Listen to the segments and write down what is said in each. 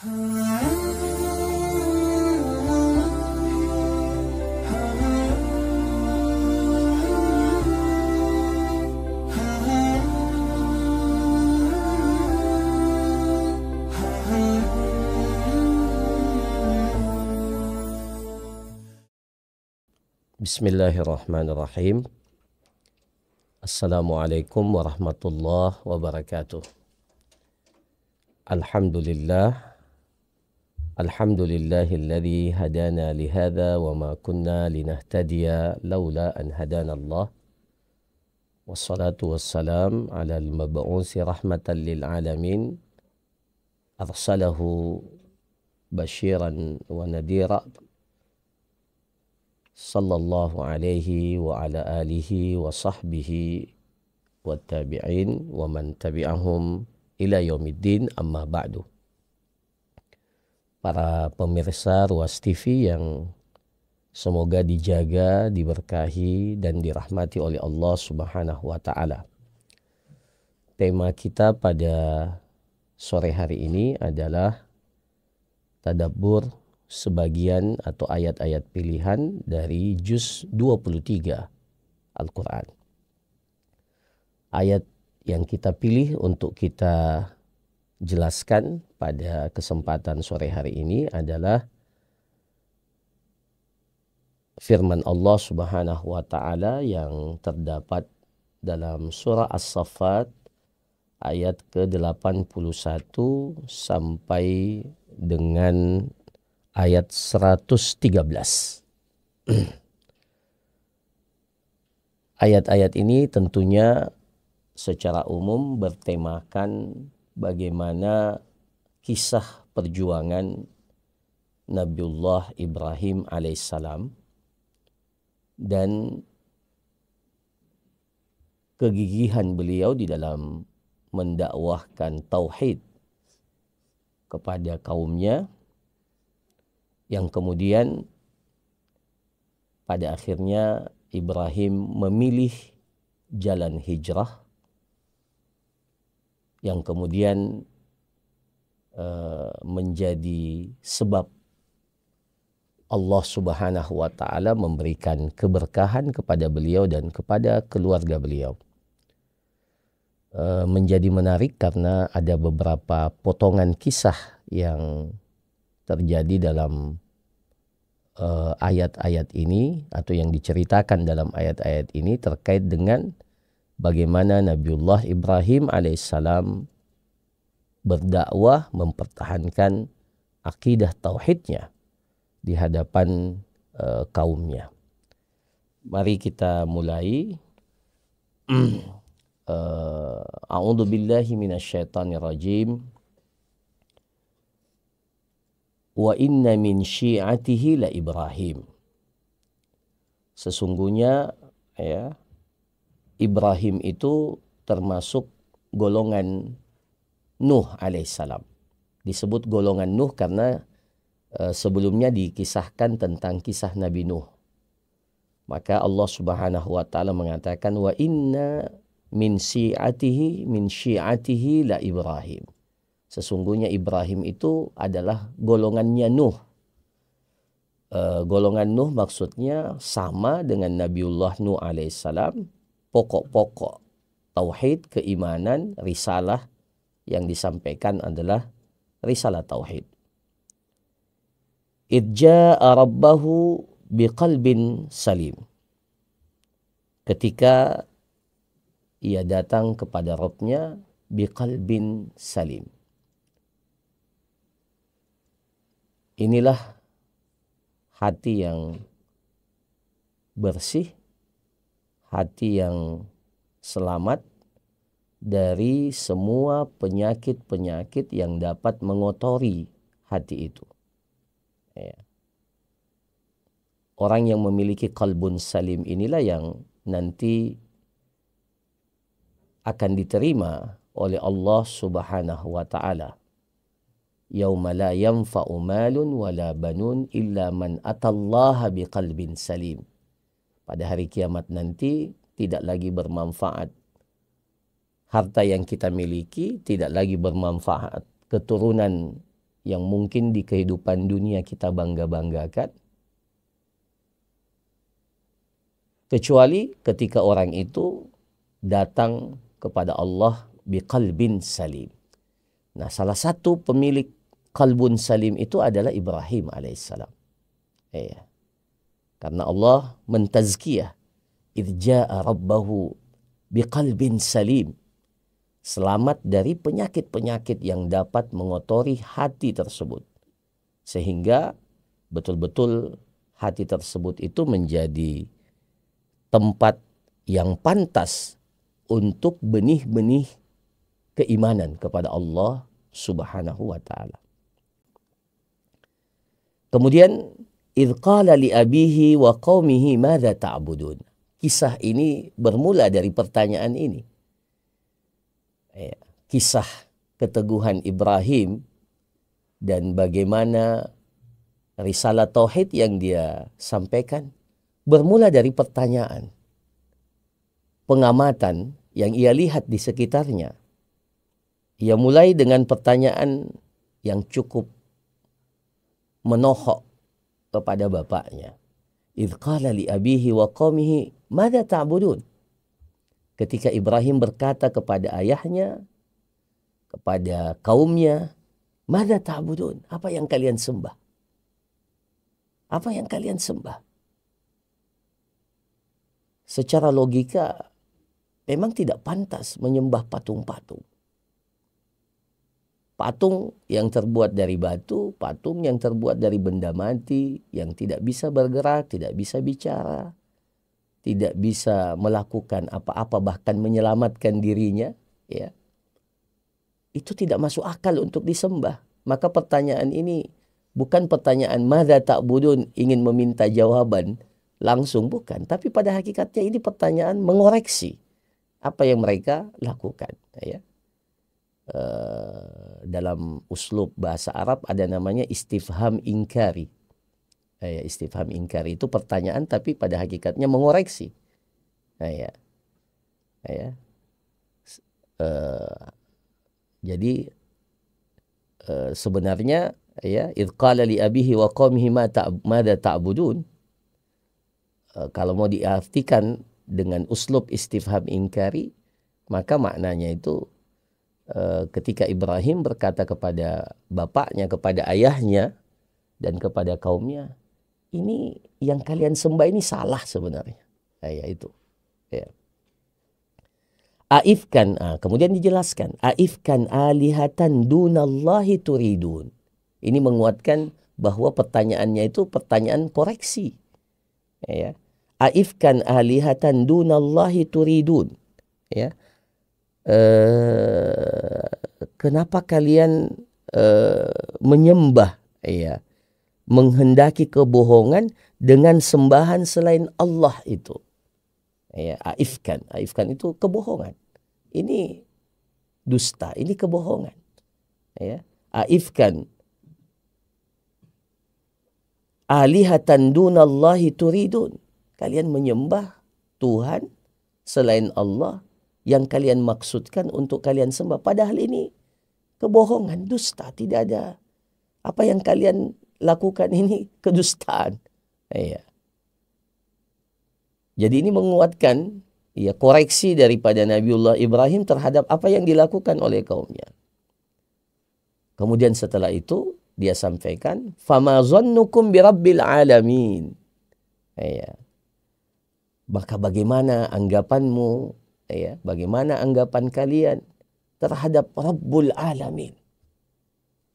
Bismillahirrahmanirrahim. Assalamualaikum warahmatullahi wabarakatuh. Alhamdulillahilladzi hadana lihada wa ma kunna linahtadiya laula an hadana Allah. Wassalatu wassalam ala al-mab'usi rahmatan lil alamin. Arsalahu basyiran wa nadira. Sallallahu alaihi wa ala alihi wa sahbihi wa tabi'in wa man tabi'ahum ila yaumiddin, amma ba'du. Para pemirsa Ruas TV yang semoga dijaga, diberkahi dan dirahmati oleh Allah Subhanahu wa taala. Tema kita pada sore hari ini adalah tadabbur sebagian atau ayat-ayat pilihan dari juz 23 Al-Quran. Ayat yang kita pilih untuk kita jelaskan pada kesempatan sore hari ini adalah firman Allah Subhanahu wa taala yang terdapat dalam surah As-Saffat ayat ke-81 sampai dengan ayat 113. Ayat-ayat ini tentunya secara umum bertemakan bagaimana kisah perjuangan Nabiullah Ibrahim alaihissalam dan kegigihan beliau di dalam mendakwahkan tauhid kepada kaumnya, yang kemudian pada akhirnya Ibrahim memilih jalan hijrah, yang kemudian menjadi sebab Allah Subhanahu wa taala memberikan keberkahan kepada beliau dan kepada keluarga beliau. Menjadi menarik karena ada beberapa potongan kisah yang terjadi dalam ayat-ayat ini atau yang diceritakan dalam ayat-ayat ini terkait dengan bagaimana Nabiullah Ibrahim alaihissalam berdakwah mempertahankan akidah tauhidnya di hadapan kaumnya. Mari kita mulai. A'udzu billahi minasyaitonir rajim. Wa inna min syi'atihi la Ibrahim. Sesungguhnya ya, Ibrahim itu termasuk golongan Nuh alaihissalam. Disebut golongan Nuh karena sebelumnya dikisahkan tentang kisah Nabi Nuh. Maka Allah Subhanahu wa taala mengatakan wa inna min syi'atihi la Ibrahim. Sesungguhnya Ibrahim itu adalah golongannya Nuh. Golongan Nuh maksudnya sama dengan Nabiullah Nuh alaihissalam. Pokok-pokok tauhid, keimanan, risalah yang disampaikan adalah risalah tauhid. Idja'a rabbahu biqalbin salim. Ketika ia datang kepada Rabbnya biqalbin salim. Inilah hati yang bersih, hati yang selamat dari semua penyakit-penyakit yang dapat mengotori hati itu. Ya. Orang yang memiliki qalbun salim inilah yang nanti akan diterima oleh Allah Subhanahu wa taala. Yauma la yanfa'u malun wala banun illa man atallaha biqalbin salim. Pada hari kiamat nanti tidak lagi bermanfaat harta yang kita miliki, tidak lagi bermanfaat keturunan yang mungkin di kehidupan dunia kita bangga-banggakan, kecuali ketika orang itu datang kepada Allah biqalbin salim. Nah, salah satu pemilik qalbun salim itu adalah Ibrahim alaihissalam. Ya. Karena Allah mentazkiyah, idh ja'a rabbahu biqalbin salim. Selamat dari penyakit-penyakit yang dapat mengotori hati tersebut. Sehingga betul-betul hati tersebut itu menjadi tempat yang pantas untuk benih-benih keimanan kepada Allah Subhanahu wa ta'ala. Kemudian idh qala li abihi wa qaumihi madza ta'budun. Kisah ini bermula dari pertanyaan ini. Kisah keteguhan Ibrahim dan bagaimana risalah tauhid yang dia sampaikan bermula dari pertanyaan. Pengamatan yang ia lihat di sekitarnya. Ia mulai dengan pertanyaan yang cukup menohok kepada bapaknya. Idh qala li abihi wa qaumihi madza ta'budun. Ketika Ibrahim berkata kepada ayahnya, kepada kaumnya, madza ta'budun? Apa yang kalian sembah? Apa yang kalian sembah? Secara logika memang tidak pantas menyembah patung-patung. Patung yang terbuat dari batu, patung yang terbuat dari benda mati, yang tidak bisa bergerak, tidak bisa bicara, tidak bisa melakukan apa-apa, bahkan menyelamatkan dirinya, ya. Itu tidak masuk akal untuk disembah. Maka pertanyaan ini bukan pertanyaan madza ta'budun, ingin meminta jawaban langsung, bukan. Tapi pada hakikatnya ini pertanyaan mengoreksi apa yang mereka lakukan, ya. Dalam uslub bahasa Arab ada namanya istifham inkari. Istifham inkari itu pertanyaan tapi pada hakikatnya mengoreksi. Jadi sebenarnya idh qala li abihi wa qaumihi madza ta'budun, kalau mau diartikan dengan uslub istifham inkari, maka maknanya itu ketika Ibrahim berkata kepada bapaknya, kepada ayahnya, dan kepada kaumnya, ini yang kalian sembah ini salah sebenarnya. Itu. Ya. Aifkan, kemudian dijelaskan, aifkan alihatan dunallahi turidun. Ini menguatkan bahwa pertanyaannya itu pertanyaan koreksi. Ya. Aifkan alihatan dunallahi turidun. Ya. Kenapa kalian menyembah, ya, menghendaki kebohongan dengan sembahan selain Allah itu? Ya, aifkan itu kebohongan. Ini dusta, ini kebohongan. Ya, aifkan alihatan dunallahi turidun. Kalian menyembah Tuhan selain Allah yang kalian maksudkan untuk kalian sembah. Padahal ini kebohongan, dusta, tidak ada. Apa yang kalian lakukan ini kedustaan. Ya. Jadi ini menguatkan, ya, koreksi daripada Nabiullah Ibrahim terhadap apa yang dilakukan oleh kaumnya. Kemudian setelah itu dia sampaikan, fama zannukum birabbil alamin. Ya. Maka bagaimana anggapanmu, ya, bagaimana anggapan kalian terhadap Rabbul Alamin?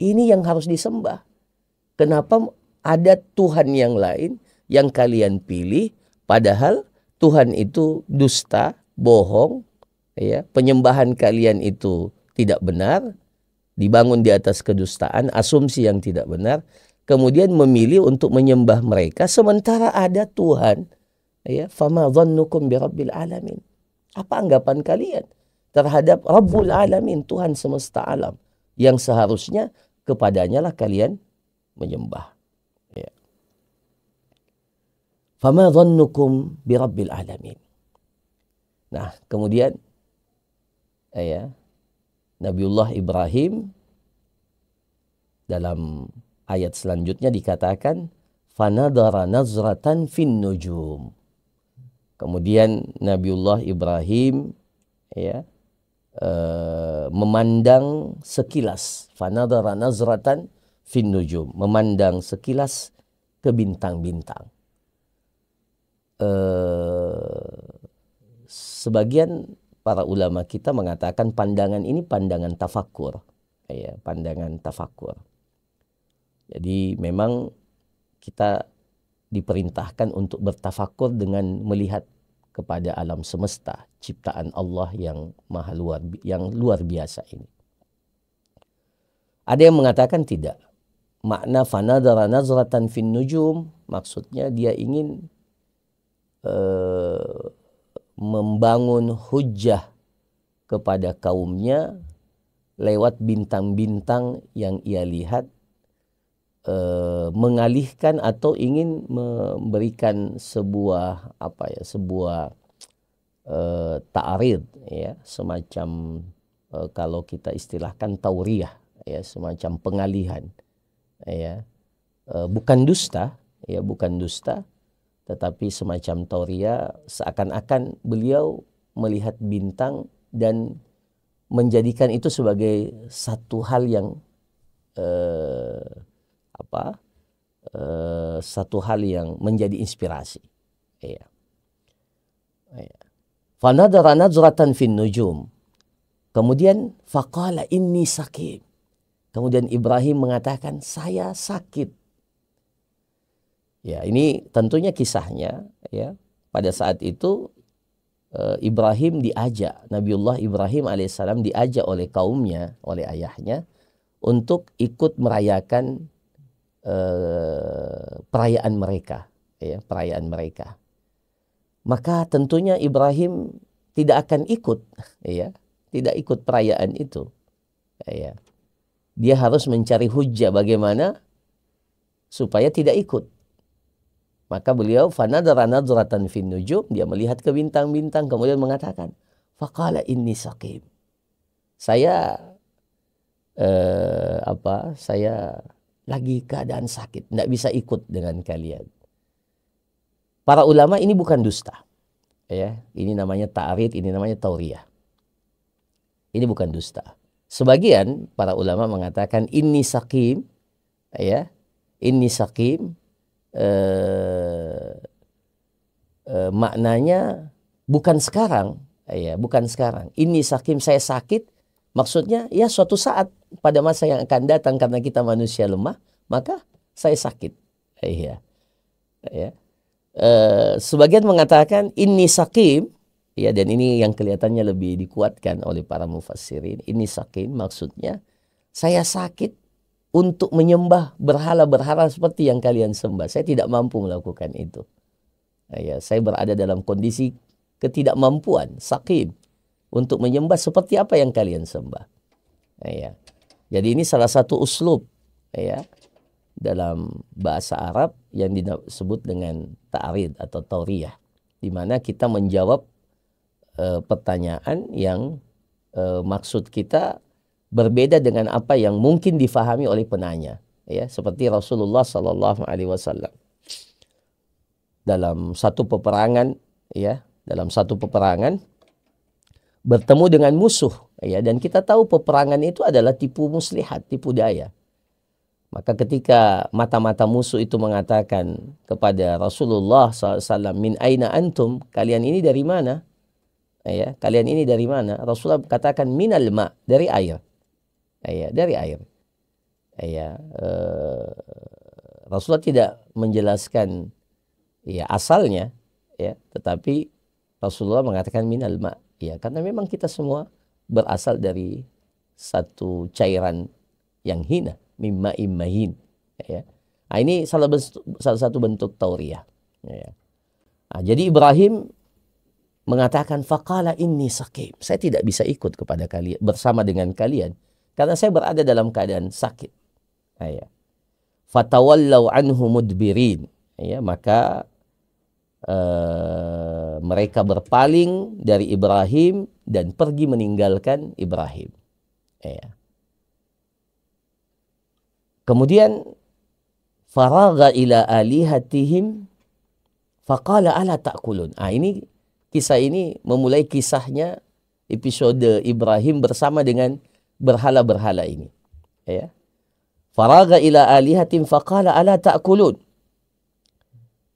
Ini yang harus disembah. Kenapa ada Tuhan yang lain yang kalian pilih, padahal Tuhan itu dusta, bohong, ya, penyembahan kalian itu tidak benar, dibangun di atas kedustaan, asumsi yang tidak benar, kemudian memilih untuk menyembah mereka sementara ada Tuhan, ya, fama dhannukum birabbil alamin. Apa anggapan kalian terhadap Rabbul Alamin, Tuhan semesta alam, yang seharusnya kepadanya lah kalian menyembah. Ya. Fama dhannukum birabbil alamin. Nah, kemudian Nabiullah Ibrahim Dalam ayat selanjutnya dikatakan fanadara nazratan fin nujum. Kemudian Nabiullah Ibrahim ya memandang sekilas, fanadara nazratan fin nujum, memandang sekilas ke bintang-bintang. Sebagian para ulama kita mengatakan pandangan ini pandangan tafakur, ya, pandangan tafakur. Jadi memang kita diperintahkan untuk bertafakur dengan melihat kepada alam semesta, ciptaan Allah yang luar biasa ini. Ada yang mengatakan tidak. Makna fanadara nazratan fin nujum maksudnya dia ingin membangun hujjah kepada kaumnya lewat bintang-bintang yang ia lihat, mengalihkan atau ingin memberikan sebuah ta'arid, ya, semacam kalau kita istilahkan tauriyah, ya, semacam pengalihan, ya, bukan dusta, ya, bukan dusta, tetapi semacam tauriyah, seakan-akan beliau melihat bintang dan menjadikan itu sebagai satu hal yang satu hal yang menjadi inspirasi. Ya. Fanadara nazratan fin nujum. Kemudian faqala inni sakim. Kemudian Ibrahim mengatakan saya sakit. Ya, ini tentunya kisahnya, ya. Pada saat itu Ibrahim diajak, Nabiullah Ibrahim alaihissalam diajak oleh kaumnya, oleh ayahnya untuk ikut merayakan perayaan mereka, ya, perayaan mereka. Maka tentunya Ibrahim tidak akan ikut, ya, tidak ikut perayaan itu, ya. Dia harus mencari hujjah bagaimana supaya tidak ikut. Maka beliau fanadara nadratan fin nujum, dia melihat ke bintang-bintang kemudian mengatakan faqala inni saqim. Saya saya lagi keadaan sakit, tidak bisa ikut dengan kalian. Para ulama ini bukan dusta, ya. Ini namanya ta'arid, ini namanya tauriyah. Ini bukan dusta. Sebagian para ulama mengatakan inni sakim, ya, inni sakim, maknanya bukan sekarang, ya, bukan sekarang. Inni sakim, saya sakit, maksudnya ya suatu saat pada masa yang akan datang, karena kita manusia lemah, maka saya sakit. Ya. Sebagian mengatakan inni sakim, ya, dan ini yang kelihatannya lebih dikuatkan oleh para mufassirin. Inni sakim maksudnya saya sakit untuk menyembah berhala-berhala seperti yang kalian sembah. Saya tidak mampu melakukan itu. Ya, saya berada dalam kondisi ketidakmampuan, sakim, untuk menyembah seperti apa yang kalian sembah. Ya. Jadi ini salah satu uslub, ya, dalam bahasa Arab yang disebut dengan ta'arid atau tauriyah, di mana kita menjawab pertanyaan yang maksud kita berbeda dengan apa yang mungkin difahami oleh penanya, ya, seperti Rasulullah Sallallahu Alaihi Wasallam dalam satu peperangan, ya, dalam satu peperangan bertemu dengan musuh, ya, dan kita tahu peperangan itu adalah tipu muslihat, tipu daya. Maka ketika mata-mata musuh itu mengatakan kepada Rasulullah SAW, min aina antum, kalian ini dari mana? Ya, kalian ini dari mana? Rasulullah katakan minal ma, dari air. Ya, dari air. Ya, Rasulullah tidak menjelaskan, ya, asalnya, ya, tetapi Rasulullah mengatakan minal ma, ya, karena memang kita semua berasal dari satu cairan yang hina, mimma immahin, ya. Nah, ini salah satu bentuk tauriyah, ya. Nah, jadi Ibrahim mengatakan faqala inni sakim, saya tidak bisa ikut kepada kalian, bersama dengan kalian, karena saya berada dalam keadaan sakit. Ya. Fatawallau anhu mudbirin, ya, maka mereka berpaling dari Ibrahim dan pergi meninggalkan Ibrahim. Ya. Kemudian faragha ila alihatihim faqala ala ta'kulun. Ini kisah ini memulai kisahnya episode Ibrahim bersama dengan berhala-berhala ini. Ya. Faragha ila alihatihim faqala ala ta'kulun.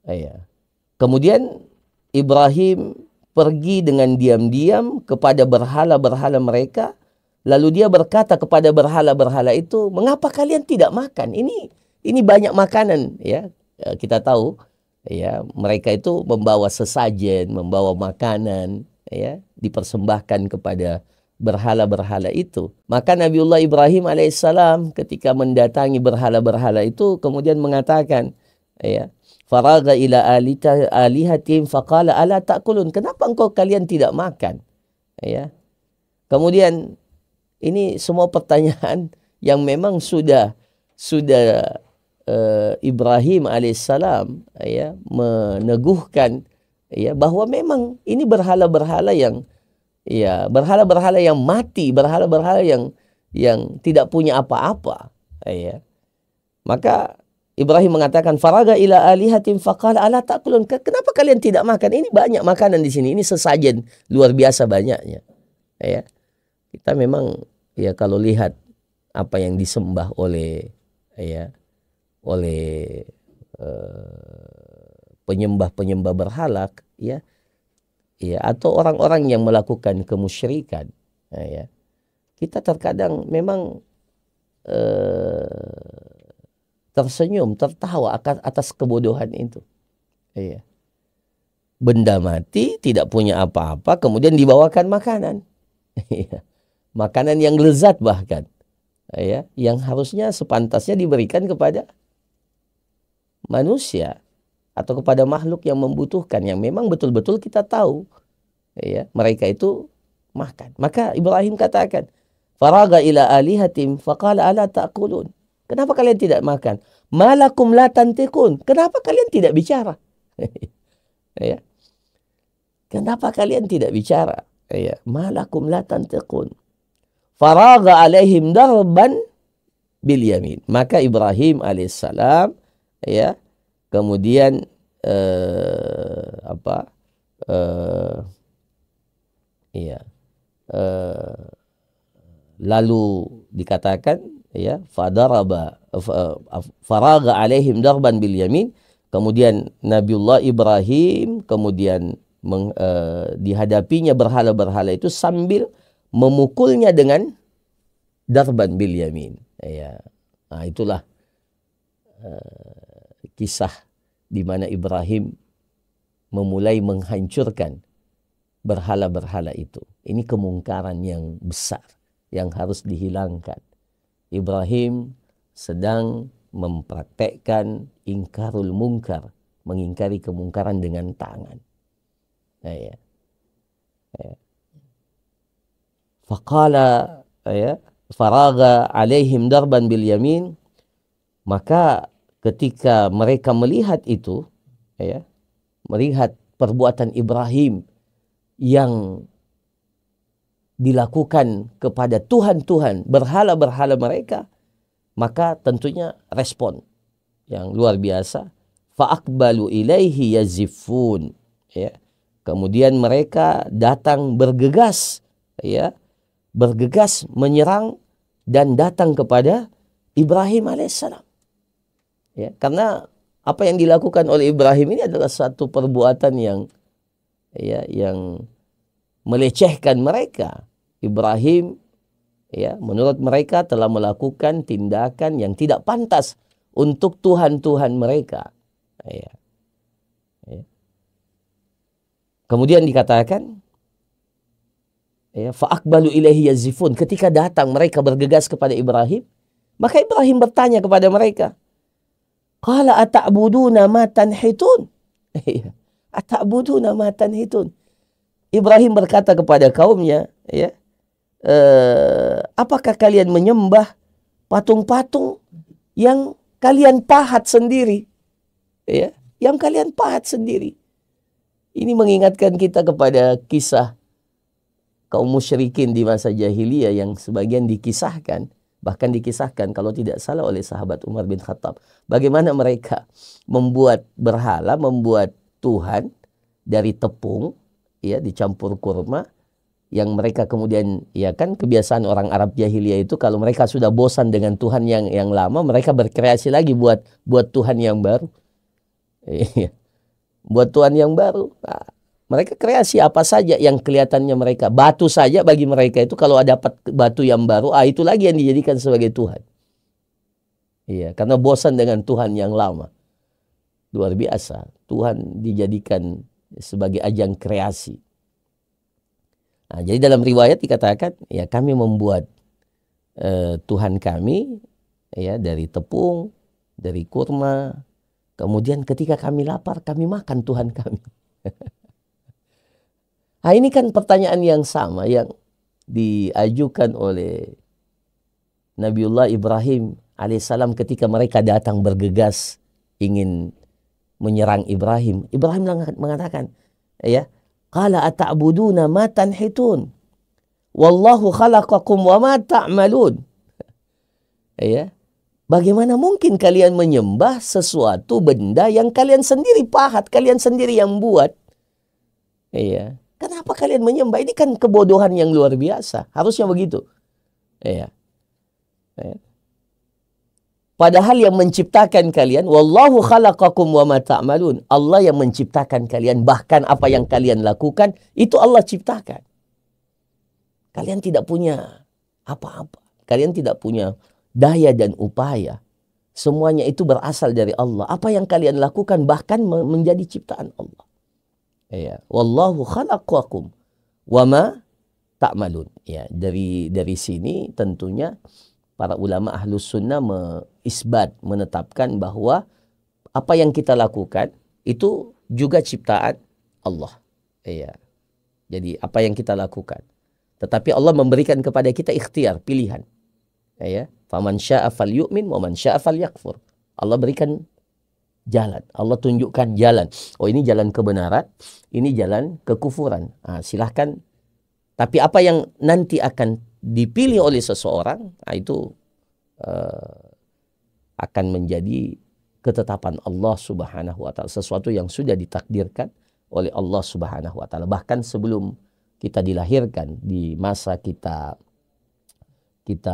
Ya. Kemudian Ibrahim pergi dengan diam-diam kepada berhala-berhala mereka. Lalu dia berkata kepada berhala-berhala itu, mengapa kalian tidak makan? Ini banyak makanan, ya. Kita tahu, ya, mereka itu membawa sesajen, membawa makanan, ya, dipersembahkan kepada berhala-berhala itu. Maka Nabiullah Ibrahim alaihissalam ketika mendatangi berhala-berhala itu kemudian mengatakan, ya, faragha ila alihatim faqala ala ta'kulun. Kenapa engkau kalian tidak makan? Ya. Kemudian ini semua pertanyaan yang memang sudah Ibrahim alaihissalam, ya, meneguhkan, ya, bahwa memang ini berhala-berhala yang, ya, berhala-berhala yang mati, berhala-berhala yang tidak punya apa-apa, ya. Maka Ibrahim mengatakan faraga ila alihatim faqala ala ta'kulun. Kenapa kalian tidak makan? Ini banyak makanan di sini. Ini sesajen luar biasa banyaknya. Ya. Kita memang, ya, kalau lihat apa yang disembah oleh, ya, oleh penyembah-penyembah berhala, ya, ya, atau orang-orang yang melakukan kemusyrikan, ya, kita terkadang memang tersenyum, tertawa atas kebodohan itu. Ya. Benda mati, tidak punya apa-apa, kemudian dibawakan makanan. Ya. Makanan yang lezat bahkan, ya, yang harusnya sepantasnya diberikan kepada manusia atau kepada makhluk yang membutuhkan, yang memang betul-betul kita tahu, ya, mereka itu makan. Maka Ibrahim katakan, faraga ila alihatim faqala ala ta'kulun. Kenapa kalian tidak makan? Malakum la tantikun. Kenapa kalian tidak bicara? Ya. Kenapa kalian tidak bicara? Ya. Malakum la tantikun. Faragha alaihim darban bil yamin. Maka Ibrahim alaihissalam, ya, kemudian lalu dikatakan, ya, faragha alaihim darban bil yamin. Kemudian Nabiullah Ibrahim kemudian dihadapinya berhala-berhala itu sambil memukulnya dengan darban bil yamin. Ya. Nah, itulah kisah di mana Ibrahim memulai menghancurkan berhala-berhala itu. Ini kemungkaran yang besar yang harus dihilangkan. Ibrahim sedang mempraktekkan ingkarul mungkar, mengingkari kemungkaran dengan tangan. Ya. Ya. Faqala, ya, faragha alaihim darban bil yamin. Maka ketika mereka melihat itu, ya, melihat perbuatan Ibrahim yang dilakukan kepada Tuhan-Tuhan, berhala-berhala mereka, maka tentunya respon yang luar biasa. Fa'aqbalu ilaihi yazifun. Ya. Kemudian mereka datang bergegas, ya, bergegas menyerang dan datang kepada Ibrahim alaihissalam. Ya, karena apa yang dilakukan oleh Ibrahim ini adalah satu perbuatan yang, ya, yang melecehkan mereka. Ibrahim, ya, menurut mereka telah melakukan tindakan yang tidak pantas untuk Tuhan-Tuhan mereka. Ya. Ya. Kemudian dikatakan, ya, fa'aqbalu ilaihi yazifun. Ketika datang mereka bergegas kepada Ibrahim, maka Ibrahim bertanya kepada mereka, qala ata'buduna ma tanhitun. Ata'buduna ma tanhitun. Ibrahim berkata kepada kaumnya, ya, apakah kalian menyembah patung-patung yang kalian pahat sendiri? Ya, yang kalian pahat sendiri. Ini mengingatkan kita kepada kisah kaum musyrikin di masa jahiliyah yang sebagian dikisahkan Bahkan dikisahkan kalau tidak salah oleh sahabat Umar bin Khattab, bagaimana mereka membuat berhala, membuat Tuhan dari tepung, ya, dicampur kurma, yang mereka kemudian, ya kan kebiasaan orang Arab jahiliyah itu kalau mereka sudah bosan dengan Tuhan yang lama, mereka berkreasi lagi buat Tuhan yang baru. Buat Tuhan yang baru. Nah, mereka kreasi apa saja yang kelihatannya mereka. Batu saja bagi mereka itu kalau ada dapat batu yang baru, itu lagi yang dijadikan sebagai Tuhan. Iya, karena bosan dengan Tuhan yang lama. Luar biasa. Tuhan dijadikan sebagai ajang kreasi. Nah, jadi dalam riwayat dikatakan, ya kami membuat Tuhan kami, ya, dari tepung, dari kurma. Kemudian ketika kami lapar, kami makan Tuhan kami. Nah, ini kan pertanyaan yang sama yang diajukan oleh Nabiullah Ibrahim alaihissalam ketika mereka datang bergegas ingin menyerang Ibrahim. Ibrahim mengatakan, ya, qala ata'buduna ma tanhitun wallahu khalaqakum wa ma ta'malun. Ya. Bagaimana mungkin kalian menyembah sesuatu benda yang kalian sendiri pahat, kalian sendiri yang buat? Iya. Kenapa kalian menyembah? Ini kan kebodohan yang luar biasa. Harusnya begitu. Iya. Iya. Padahal yang menciptakan kalian, wallahu khalaqakum wa ma ta'malun. Allah yang menciptakan kalian, bahkan apa yang kalian lakukan itu Allah ciptakan. Kalian tidak punya apa-apa. Kalian tidak punya daya dan upaya. Semuanya itu berasal dari Allah. Apa yang kalian lakukan bahkan menjadi ciptaan Allah. Ya, wallahu khalaqakum wa ma ta'malun. Ya, dari sini tentunya para ulama ahlus sunnah menetapkan bahwa apa yang kita lakukan itu juga ciptaan Allah. Ya. Jadi apa yang kita lakukan. Tetapi Allah memberikan kepada kita ikhtiar, pilihan. Ya, faman syaa'a falyu'min wa man syaa'a falyakfur. Allah berikan jalan, Allah tunjukkan jalan. Oh, ini jalan kebenaran, ini jalan kekufuran. Silahkan. Tapi apa yang nanti akan dipilih oleh seseorang, itu akan menjadi ketetapan Allah Subhanahu wa Ta'ala, sesuatu yang sudah ditakdirkan oleh Allah Subhanahu wa Ta'ala. Bahkan sebelum kita dilahirkan, di masa kita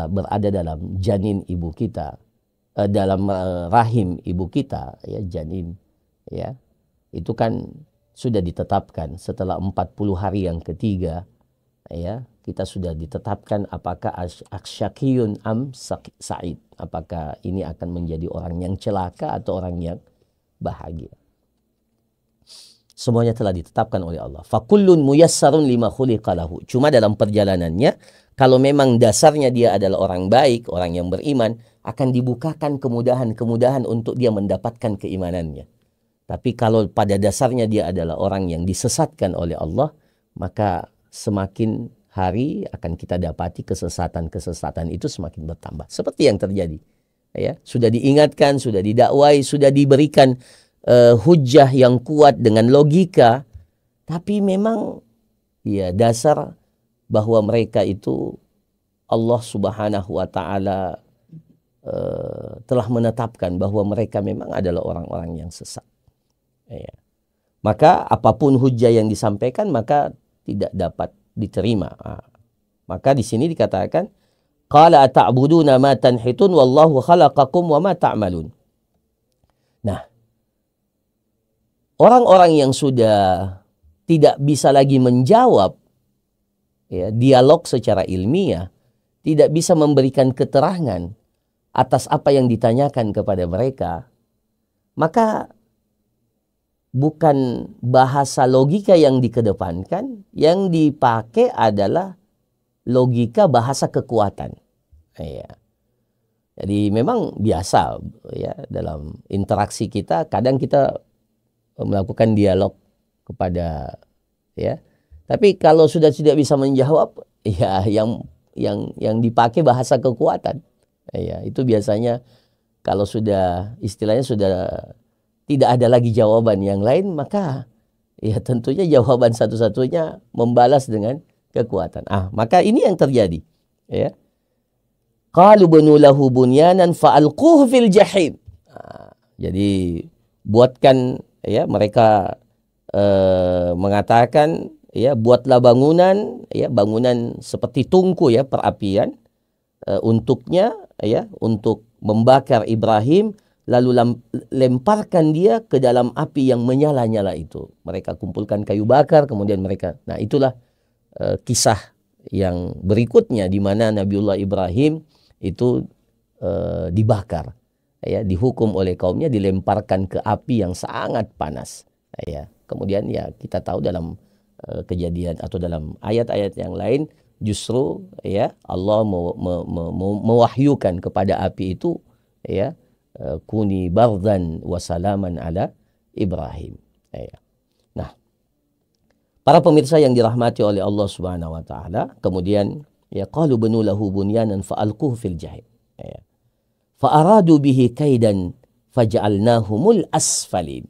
berada dalam janin ibu kita, dalam rahim ibu kita, ya, janin, ya, itu kan sudah ditetapkan setelah 40 hari yang ketiga, ya, kita sudah ditetapkan apakah asyakiyun am sa'id, apakah ini akan menjadi orang yang celaka atau orang yang bahagia. Semuanya telah ditetapkan oleh Allah. Fakullun muyassarun lima khuliqa lahu. Cuma dalam perjalanannya, kalau memang dasarnya dia adalah orang baik, orang yang beriman, akan dibukakan kemudahan-kemudahan untuk dia mendapatkan keimanannya. Tapi kalau pada dasarnya dia adalah orang yang disesatkan oleh Allah, maka semakin hari akan kita dapati kesesatan-kesesatan itu semakin bertambah. Seperti yang terjadi. Ya, sudah diingatkan, sudah didakwai, sudah diberikan hujjah yang kuat dengan logika, tapi memang ya dasar bahwa mereka itu Allah Subhanahu wa Ta'ala telah menetapkan bahwa mereka memang adalah orang-orang yang sesat. Ya. Maka apapun hujjah yang disampaikan maka tidak dapat diterima. Maka di sini dikatakan, qala ata'buduna ma tanhitun wallahu khalaqakum wa ma ta'malun. Nah, orang-orang yang sudah tidak bisa lagi menjawab, ya, dialog secara ilmiah, tidak bisa memberikan keterangan atas apa yang ditanyakan kepada mereka, maka bukan bahasa logika yang dikedepankan, yang dipakai adalah logika bahasa kekuatan. Ya. Jadi memang biasa, ya, dalam interaksi kita, kadang kita melakukan dialog kepada, ya. Tapi kalau sudah tidak bisa menjawab, ya yang dipakai bahasa kekuatan. Ya, itu biasanya kalau sudah istilahnya sudah tidak ada lagi jawaban yang lain, maka ya tentunya jawaban satu-satunya membalas dengan kekuatan. Maka ini yang terjadi. Ya. Qalu banu lahu bunyanan fa'alquhu fil jahim. Jadi buatkan, ya, mereka mengatakan, ya, buatlah bangunan, ya, bangunan seperti tungku, ya, perapian untuknya, ya, untuk membakar Ibrahim, lalu lemparkan dia ke dalam api yang menyala-nyala itu. Mereka kumpulkan kayu bakar, kemudian mereka, nah itulah kisah yang berikutnya di mana Nabiullah Ibrahim itu dibakar, ya, dihukum oleh kaumnya, dilemparkan ke api yang sangat panas, ya. Kemudian, ya, kita tahu dalam kejadian atau dalam ayat-ayat yang lain justru, ya, Allah mewahyukan kepada api itu, ya, kuni bardan wa salaman ala Ibrahim, ya. Nah, para pemirsa yang dirahmati oleh Allah Subhanahu wa taala, kemudian, ya, qalu banu lahu bunyanan fa'alquhu fil jahim, ya. Fa'aradu bihi kaidan faj'alnahumul asfalin.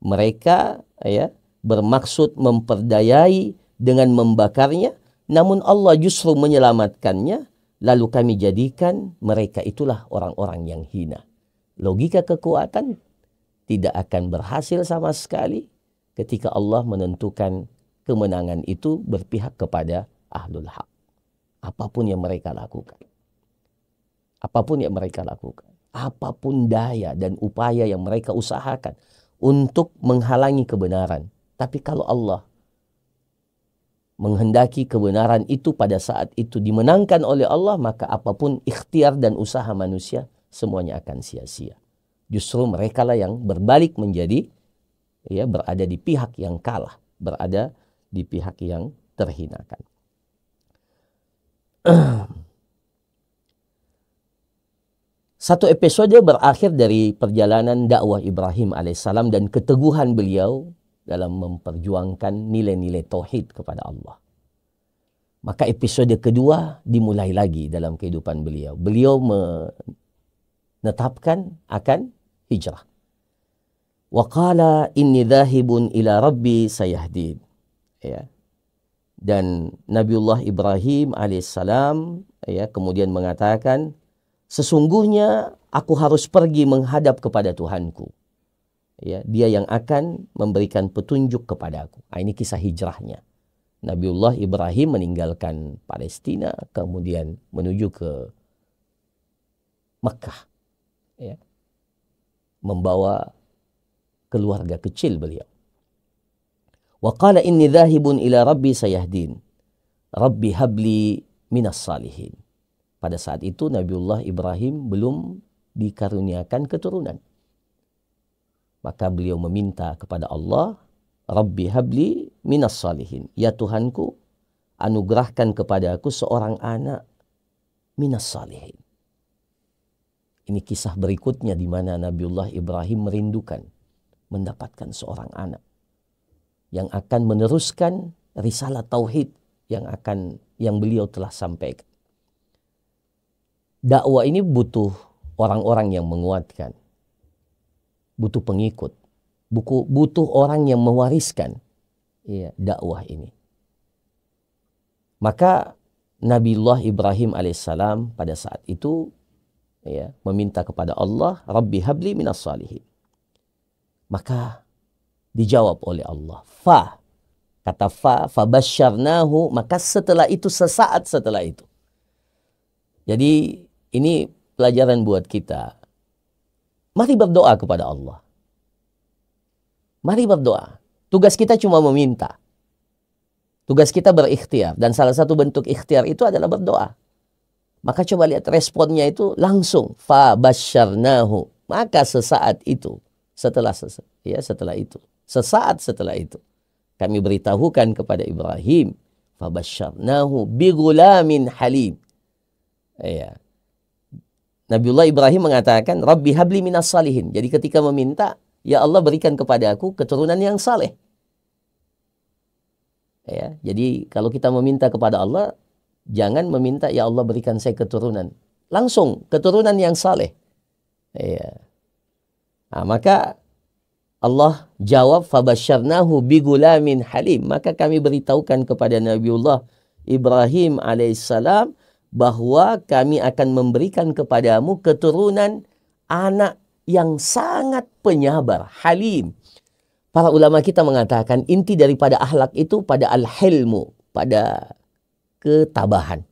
Mereka, ya, bermaksud memperdayai dengan membakarnya, namun Allah justru menyelamatkannya, lalu kami jadikan mereka itulah orang-orang yang hina. Logika kekuatan tidak akan berhasil sama sekali ketika Allah menentukan kemenangan itu berpihak kepada ahlul haq. Apapun yang mereka lakukan. Apapun yang mereka lakukan. Apapun daya dan upaya yang mereka usahakan untuk menghalangi kebenaran. Tapi kalau Allah menghendaki kebenaran itu pada saat itu dimenangkan oleh Allah, maka apapun ikhtiar dan usaha manusia, semuanya akan sia-sia. Justru mereka lah yang berbalik menjadi, ya, berada di pihak yang kalah, berada di pihak yang terhinakan. Satu episode berakhir dari perjalanan dakwah Ibrahim alaihissalam dan keteguhan beliau dalam memperjuangkan nilai-nilai tauhid kepada Allah. Maka episode kedua dimulai lagi dalam kehidupan beliau. Beliau menetapkan akan hijrah. Wa qala inni dhahibun ila rabbi sayahdin. Ya. Dan Nabiullah Ibrahim alaihissalam, ya, kemudian mengatakan, sesungguhnya aku harus pergi menghadap kepada Tuhanku. Ya, dia yang akan memberikan petunjuk kepadaku. Nah, ini kisah hijrahnya. Nabiullah Ibrahim meninggalkan Palestina, kemudian menuju ke Mekah, ya, membawa keluarga kecil beliau. Wa qala inni dhahibun ila rabbi sayahdin. Rabbi habli minas salihin. Pada saat itu Nabiullah Ibrahim belum dikaruniakan keturunan. Maka beliau meminta kepada Allah, Rabbi habli minas salihin. Ya Tuhanku, anugerahkan kepada aku seorang anak minas salihin. Ini kisah berikutnya di mana Nabiullah Ibrahim merindukan mendapatkan seorang anak yang akan meneruskan risalah tauhid yang beliau telah sampaikan. Dakwah ini butuh orang-orang yang menguatkan. Butuh pengikut, butuh orang yang mewariskan, ya, dakwah ini. Maka Nabiullah Ibrahim alaihissalam pada saat itu, ya, meminta kepada Allah, Rabbi habli minas salihin. Maka dijawab oleh Allah, kata fabasyarnahu, maka setelah itu, sesaat setelah itu. Jadi ini pelajaran buat kita. Mari berdoa kepada Allah. Mari berdoa. Tugas kita cuma meminta. Tugas kita berikhtiar. Dan salah satu bentuk ikhtiar itu adalah berdoa. Maka coba lihat responnya itu langsung. Fabasyarnahu. Maka sesaat itu. Setelah itu. Sesaat setelah itu. Kami beritahukan kepada Ibrahim. Fabasyarnahu bighulamin halim. Ya. Nabiullah Ibrahim mengatakan, Rabbi habli minas salihin. Jadi ketika meminta, ya Allah berikan kepada aku keturunan yang saleh. Ya, jadi kalau kita meminta kepada Allah, jangan meminta, ya Allah berikan saya keturunan. Langsung, keturunan yang saleh. Ya. Nah, maka Allah jawab, fabasyarnahu bigulamin halim. Maka kami beritahukan kepada Nabiullah Ibrahim alaihissalam bahwa kami akan memberikan kepadamu keturunan anak yang sangat penyabar, halim. Para ulama kita mengatakan inti daripada akhlak itu pada al-hilmu, pada ketabahan.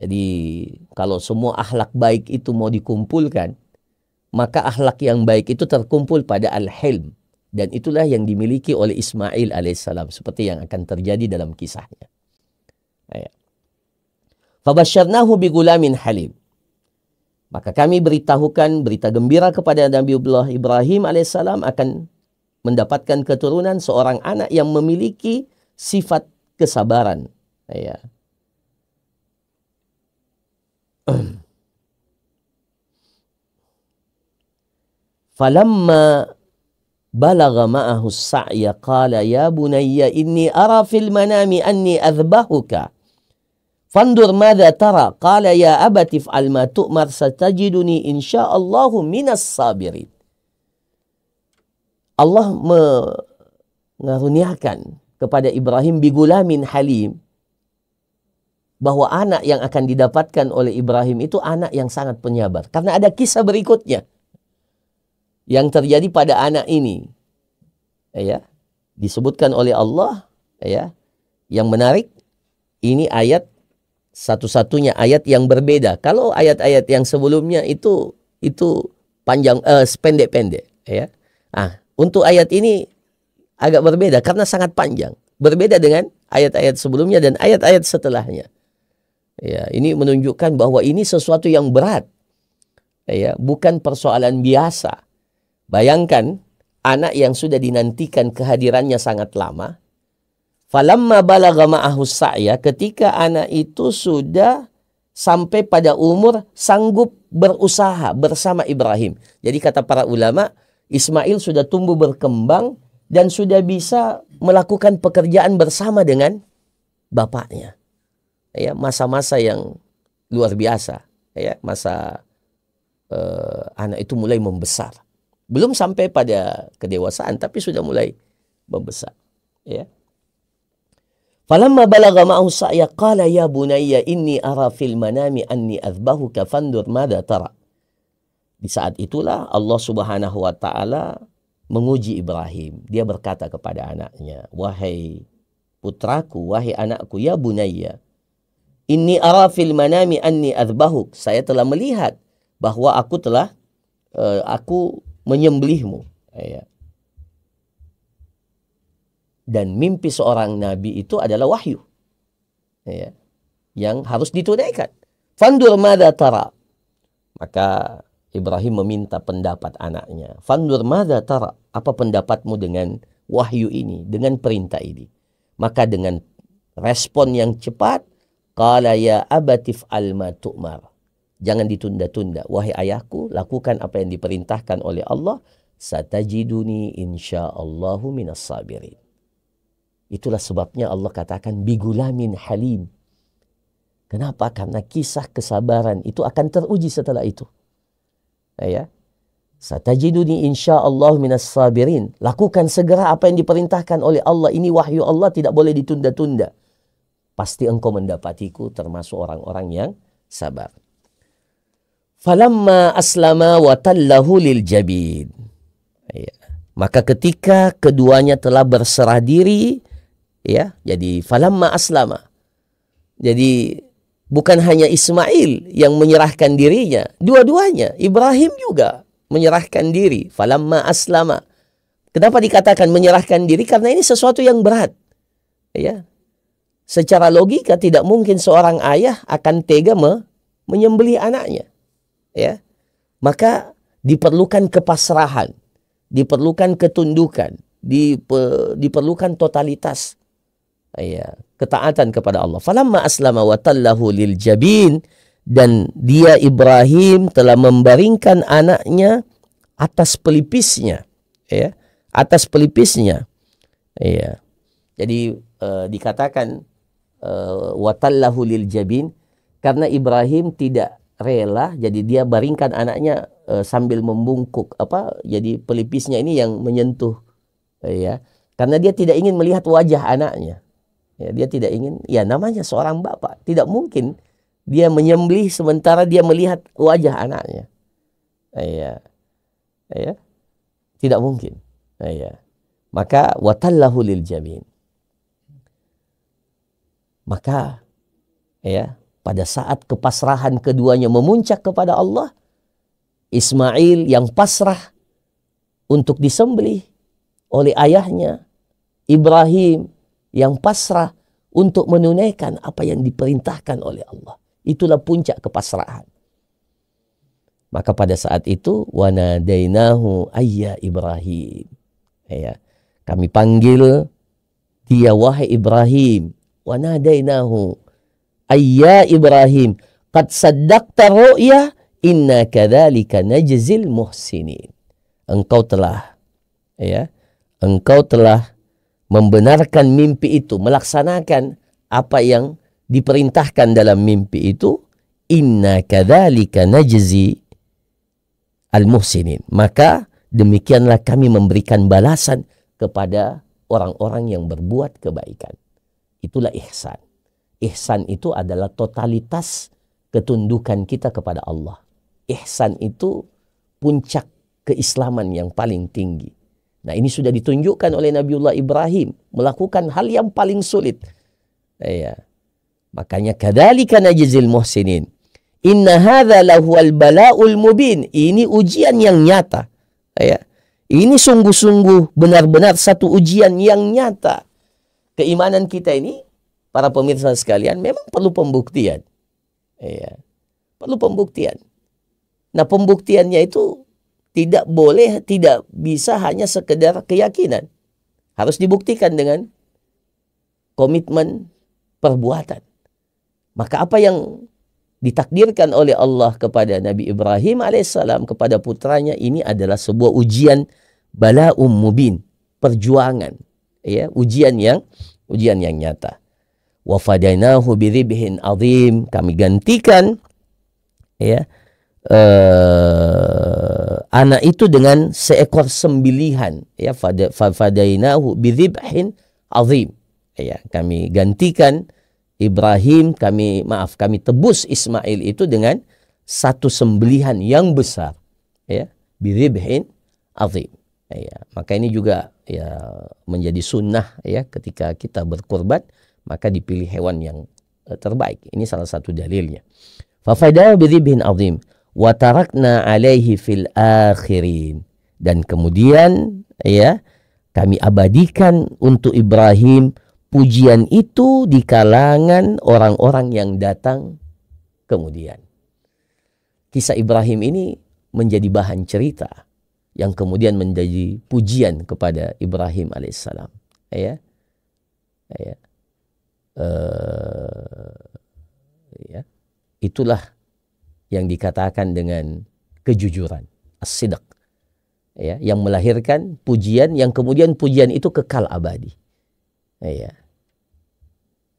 Jadi kalau semua akhlak baik itu mau dikumpulkan, maka akhlak yang baik itu terkumpul pada al-hilm. Dan itulah yang dimiliki oleh Ismail alaihissalam, seperti yang akan terjadi dalam kisahnya. Fabasyarnahu bigulamin halim. Maka kami beritahukan berita gembira kepada Nabiullah Ibrahim alaihissalam akan mendapatkan keturunan seorang anak yang memiliki sifat kesabaran. Falamma balagha ma'ahu as-sa'ya qala ya bunayya inni ara fil manami anni adhbahuka fandur madza tara qala ya abati fa'al ma tu'mar satajiduni insyaallahu minas sabirin. Allah mengaruniakan kepada Ibrahim bigulamin halim, bahwa anak yang akan didapatkan oleh Ibrahim itu anak yang sangat penyabar. Karena ada kisah berikutnya yang terjadi pada anak ini. Disebutkan oleh Allah. Yang menarik, ini ayat satu-satunya ayat yang berbeda. Kalau ayat-ayat yang sebelumnya itu panjang, pendek-pendek. Untuk ayat ini agak berbeda karena sangat panjang. Berbeda dengan ayat-ayat sebelumnya dan ayat-ayat setelahnya. Ini menunjukkan bahwa ini sesuatu yang berat. Bukan persoalan biasa. Bayangkan anak yang sudah dinantikan kehadirannya sangat lama. Falamma balagha ma'ahu sa'ya, ketika anak itu sudah sampai pada umur sanggup berusaha bersama Ibrahim. Jadi kata para ulama, Ismail sudah tumbuh berkembang dan sudah bisa melakukan pekerjaan bersama dengan bapaknya. Masa-masa yang luar biasa. Masa anak itu mulai membesar. Belum sampai pada kedewasaan, tapi sudah mulai membesar. Falamma balagha ma'ahu sa'ya qala ya bunayya inni ara fil manami anni adhbahuka fandur madza tara. Di saat itulah Allah Subhanahu wa taala menguji Ibrahim. Dia berkata kepada anaknya, "Wahai putraku, wahai anakku, ya bunayya, inni ara fil manami anni adhbahuk." Saya telah melihat bahwa aku menyembelihmu. Dan mimpi seorang nabi itu adalah wahyu. Yang harus ditunaikan. Fandur madza tara. Maka Ibrahim meminta pendapat anaknya. Fandur madza tara. Apa pendapatmu dengan wahyu ini, dengan perintah ini? Maka dengan respon yang cepat, qala ya abati fa'al ma tu'mar. Jangan ditunda-tunda. Wahai ayahku, lakukan apa yang diperintahkan oleh Allah. Satajiduni insyaallahu minas sabirin. Itulah sebabnya Allah katakan bigulamin halim. Kenapa? Karena kisah kesabaran itu akan teruji setelah itu. Satajiduni insyaallahu minas sabirin. Lakukan segera apa yang diperintahkan oleh Allah. Ini wahyu Allah, tidak boleh ditunda-tunda. Pasti engkau mendapatiku termasuk orang-orang yang sabar. Falamma aslama wa tallahu lil jabin. Maka ketika keduanya telah berserah diri, jadi falamma aslama. Jadi bukan hanya Ismail yang menyerahkan dirinya, dua-duanya. Ibrahim juga menyerahkan diri. Falamma aslama. Kenapa dikatakan menyerahkan diri? Karena ini sesuatu yang berat. Secara logika tidak mungkin seorang ayah akan tega menyembelih anaknya. Maka diperlukan kepasrahan, diperlukan ketundukan, diperlukan totalitas, ketaatan kepada Allah. Falamma aslama wa tallahu lil jabin, dan dia Ibrahim telah membaringkan anaknya atas pelipisnya, atas pelipisnya. Jadi dikatakan wa tallahu lil jabin karena Ibrahim tidak rela, jadi dia baringkan anaknya sambil membungkuk, jadi pelipisnya ini yang menyentuh, karena dia tidak ingin melihat wajah anaknya. Dia tidak ingin, namanya seorang bapak tidak mungkin Dia menyembelih sementara dia melihat wajah anaknya. Iya. Iya. Tidak mungkin. Iya. Maka watallahu lil jabin. Maka ya, pada saat kepasrahan keduanya memuncak kepada Allah, Ismail yang pasrah untuk disembelih oleh ayahnya, Ibrahim yang pasrah untuk menunaikan apa yang diperintahkan oleh Allah. Itulah puncak kepasrahan. Maka pada saat itu wanadainahu ayya Ibrahim. Ya, kami panggil dia, wahai Ibrahim. Wanadainahu ayya Ibrahim qad saddaqta ru'ya inna kadzalika najzil muhsinin. Engkau telah membenarkan mimpi itu, melaksanakan apa yang diperintahkan dalam mimpi itu. Inna kadzalika najzi al-muhsinin. Maka demikianlah kami memberikan balasan kepada orang-orang yang berbuat kebaikan. Itulah ihsan. Ihsan itu adalah totalitas ketundukan kita kepada Allah. Ihsan itu puncak keislaman yang paling tinggi. Nah, ini sudah ditunjukkan oleh Nabiullah Ibrahim melakukan hal yang paling sulit. Ya. Makanya kadzalika najzil muhsinin. Inna hadza lahuwal bala'ul mubin. Ini ujian yang nyata. Ya. Ini sungguh-sungguh benar-benar satu ujian yang nyata. Keimanan kita ini, para pemirsa sekalian, memang perlu pembuktian. Ya. Perlu pembuktian. Nah, pembuktiannya itu tidak boleh, tidak bisa hanya sekedar keyakinan. Harus dibuktikan dengan komitmen perbuatan. Maka apa yang ditakdirkan oleh Allah kepada Nabi Ibrahim alaihissalam, kepada putranya, ini adalah sebuah ujian bala'um mubin, perjuangan, ya, ujian yang nyata. Wa fadainahu bidzibhin azim, kami gantikan ya anak itu dengan seekor sembelihan, ya, fadainahu bidzibhin azim, ya, kami gantikan Ibrahim, kami tebus Ismail itu dengan satu sembelihan yang besar, ya, bidzibhin azim. Ya, maka ini juga ya menjadi sunnah, ya, ketika kita berkurban maka dipilih hewan yang terbaik. Ini salah satu dalilnya. Fa fadainahu bidzibhin azim wa tarakna alaihi fil akhirin, dan kemudian ya kami abadikan untuk Ibrahim pujian itu di kalangan orang-orang yang datang kemudian. Kisah Ibrahim ini menjadi bahan cerita yang kemudian menjadi pujian kepada Ibrahim alaihissalam. Ya, ya. Ya. Itulah yang dikatakan dengan kejujuran, as-sidq, ya, yang melahirkan pujian yang kemudian pujian itu kekal abadi. Ya.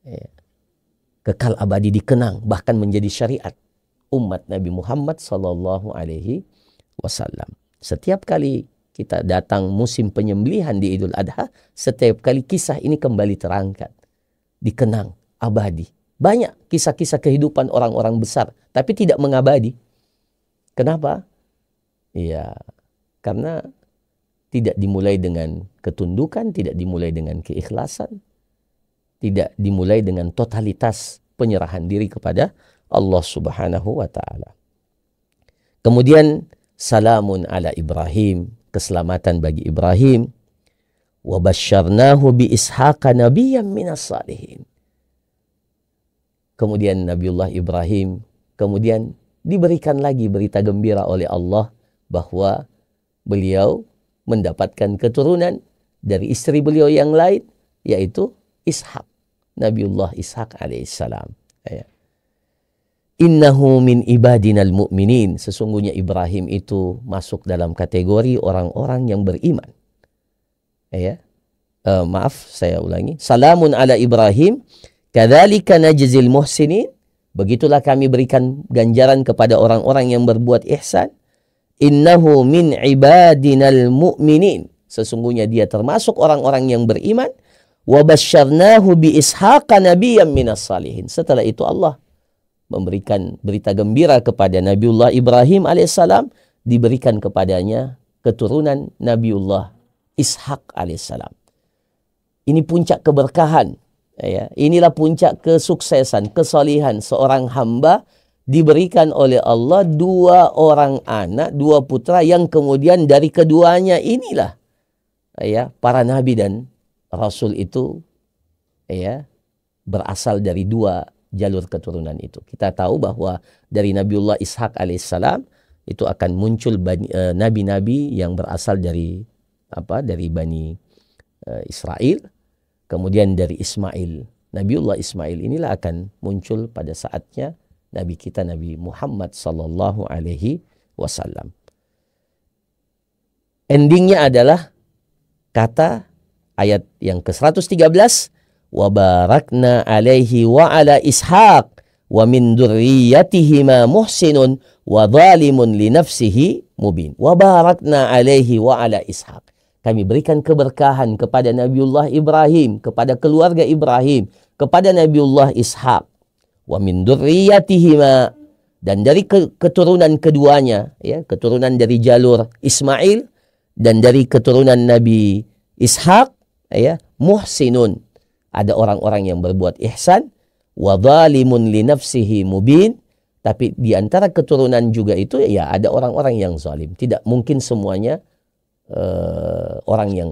Ya. Kekal abadi, dikenang, bahkan menjadi syariat umat Nabi Muhammad sallallahu alaihi wasallam. Setiap kali kita datang musim penyembelihan di Idul Adha, setiap kali kisah ini kembali terangkat, dikenang, abadi. Banyak kisah-kisah kehidupan orang-orang besar, tapi tidak mengabadi. Kenapa? Ya, karena tidak dimulai dengan ketundukan, tidak dimulai dengan keikhlasan, tidak dimulai dengan totalitas penyerahan diri kepada Allah Subhanahu wa ta'ala. Kemudian salamun ala Ibrahim, keselamatan bagi Ibrahim. Wa basyarnahu bi ishaqa nabiyyan minas salihin. Kemudian Nabiullah Ibrahim kemudian diberikan lagi berita gembira oleh Allah bahwa beliau mendapatkan keturunan dari istri beliau yang lain, yaitu Ishak, Nabiullah Ishak alaihissalam. Ya. Innahu min ibadinal mu'minin, sesungguhnya Ibrahim itu masuk dalam kategori orang-orang yang beriman. Ya. Maaf, saya ulangi. Salamun ala Ibrahim, kadzalika najzil muhsinin, begitulah kami berikan ganjaran kepada orang-orang yang berbuat ihsan. Innahu min ibadinal mu'minin, sesungguhnya dia termasuk orang-orang yang beriman. Wa basyarnahu bi ishaqa nabiyyan minas salihin. Setelah itu Allah memberikan berita gembira kepada Nabiullah Ibrahim alaihissalam, diberikan kepadanya keturunan Nabiullah Ishak alaihissalam. Ini puncak keberkahan. Ya, inilah puncak kesuksesan, kesolihan seorang hamba, diberikan oleh Allah 2 orang anak, 2 putra, yang kemudian dari keduanya inilah ya para nabi dan rasul itu ya berasal dari 2 jalur keturunan itu. Kita tahu bahwa dari Nabiullah Ishak alaihissalam itu akan muncul nabi-nabi yang berasal dari dari Bani Israel. Kemudian dari Ismail, Nabiullah Ismail inilah akan muncul pada saatnya Nabi kita Nabi Muhammad sallallahu alaihi wasallam. Endingnya adalah kata ayat yang ke-113, wa barakna alaihi wa ala Ishaq wa min dzurriyyatihima muhsinun wa zalimun li nafsihi mubin. Wa barakna alaihi wa ala Ishaq. Kami berikan keberkahan kepada Nabiullah Ibrahim, kepada keluarga Ibrahim, kepada Nabiullah Ishak. Wa min dzurriyyatihima, dan dari keturunan keduanya, ya, keturunan dari jalur Ismail dan dari keturunan Nabi Ishak, ya, muhsinun, ada orang-orang yang berbuat ihsan, wa dzalimun li nafsihi mubin, tapi di antara keturunan juga itu ya ada orang-orang yang zalim. Tidak mungkin semuanya orang yang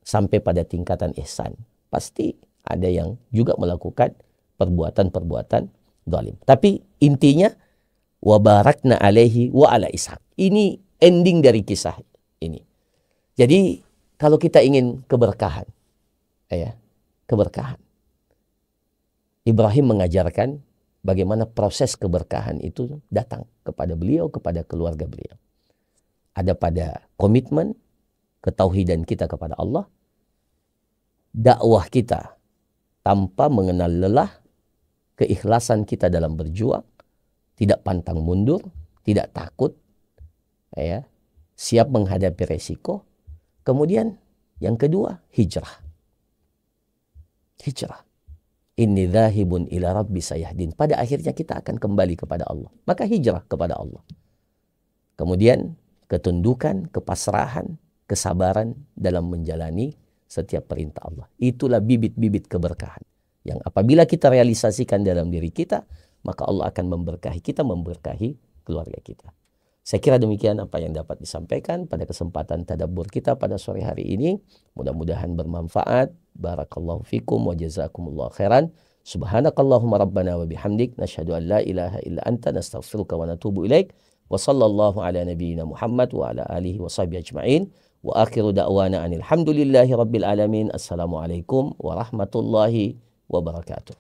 sampai pada tingkatan ihsan. Pasti ada yang juga melakukan perbuatan-perbuatan zalim. Tapi intinya wa barakna alaihi wa ala Ishaq. Ini ending dari kisah ini. Jadi kalau kita ingin keberkahan, ya, keberkahan. Ibrahim mengajarkan bagaimana proses keberkahan itu datang kepada beliau, kepada keluarga beliau. Ada pada komitmen ketauhidan kita kepada Allah, dakwah kita tanpa mengenal lelah, keikhlasan kita dalam berjuang, tidak pantang mundur, tidak takut, ya, siap menghadapi resiko. Kemudian yang kedua, hijrah. Hijrah. Inni dzahibun ila rabbi sayahdin. Pada akhirnya kita akan kembali kepada Allah. Maka hijrah kepada Allah. Kemudian ketundukan, kepasrahan, kesabaran dalam menjalani setiap perintah Allah. Itulah bibit-bibit keberkahan yang apabila kita realisasikan dalam diri kita, maka Allah akan memberkahi kita, memberkahi keluarga kita. Saya kira demikian apa yang dapat disampaikan pada kesempatan tadabbur kita pada sore hari ini. Mudah-mudahan bermanfaat. Barakallahu fikum wa jazakumullahu khairan. Subhanakallahumma rabbana wa bihamdik nasyhadu an la ilaha illa anta nastaghfiruka wa natubu ilaik. Wa sallallahu ala nabiyyina Muhammad wa ala alihi wa sahbihi ajma'in. Wa akhiru da'wana anil hamdulillahi rabbil alamin. Assalamualaikum warahmatullahi wabarakatuh.